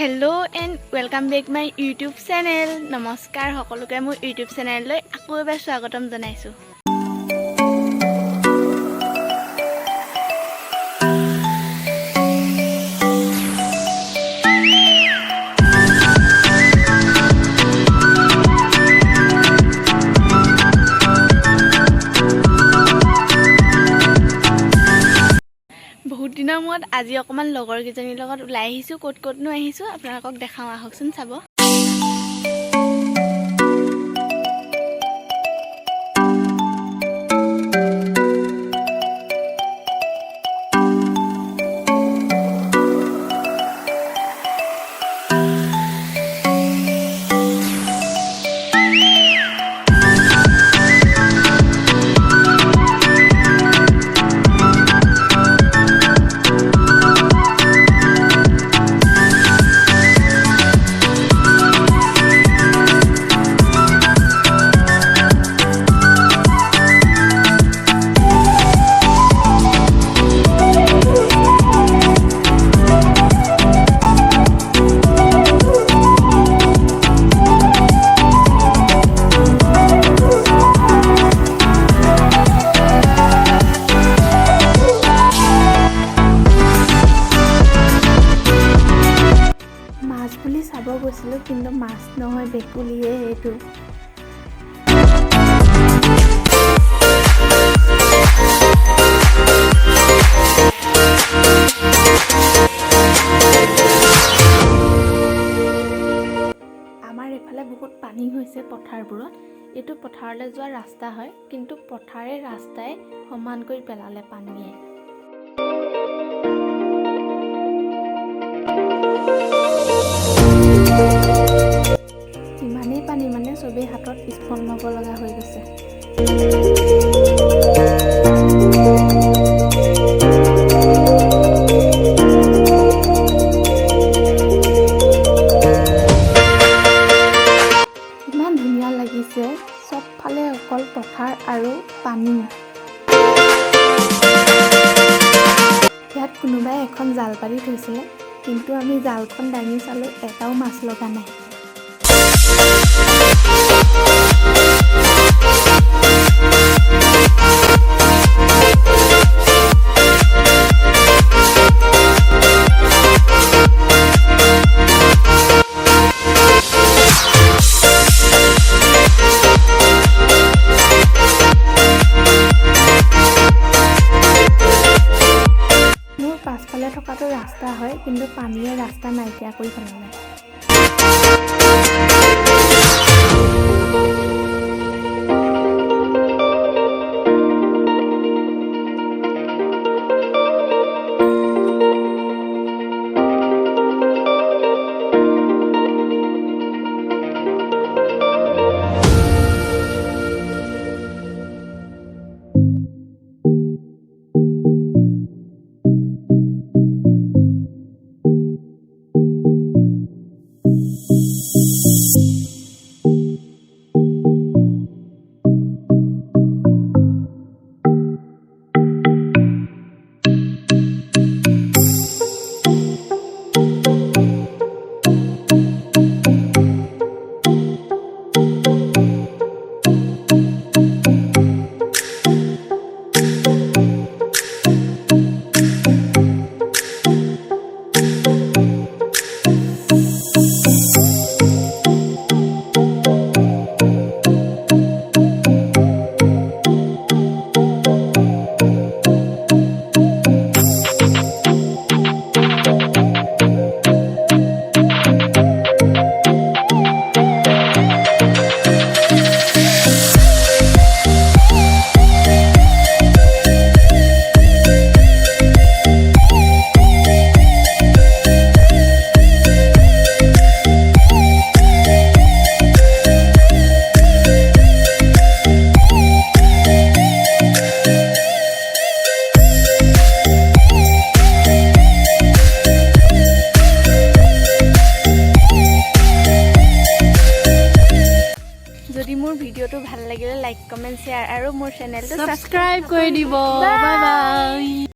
Hello and welcome back my YouTube channel. नमस्कार सकलोके मोर YouTube channel आको एबार स्वागतम जनाइछु। बहुत दिনৰ মূৰত আজি অকমান লগৰ কেজনীৰ লগত ওলাই আহিছো। কতনো আহিছো আপোনালোকক দেখাও, আহকচোন চাব। চাব গৈছিলো কিন্তু মাছ নহয় বেকুলিয়ে এইটো। আমাৰ এফালে বহুত পানী হৈছে পথাৰবোৰত। এইটো পথাৰলৈ যোৱা ৰাস্তা হয় কিন্তু পথাৰে ৰাস্তাই সমান কৰি পেলালে পানীয়ে। ইমানেই পানী মানে চবেই হাতত স্পন ল'ব লগা হৈ গৈছে। ইমান ধুনীয়া লাগিছে, চবফালে অকল পথাৰ আৰু পানী। ইয়াত কোনোবাই এখন জাল পাতি থৈছিলে কিন্তু আমি জালখন দাঙি চালো, এটাও মাছ লগা নাই। পাছফালে থকাটো ৰাস্তা হয় কিন্তু পানীয়ে ৰাস্তা নাইকিয়া কৰি পেলালে। যদি মোৰ ভিডিওটো ভাল লাগিলে লাইক কমেন্ট শ্বেয়াৰ আৰু মোৰ চেনেলটো সাবস্ক্ৰাইব কৰি দিব। Bye bye.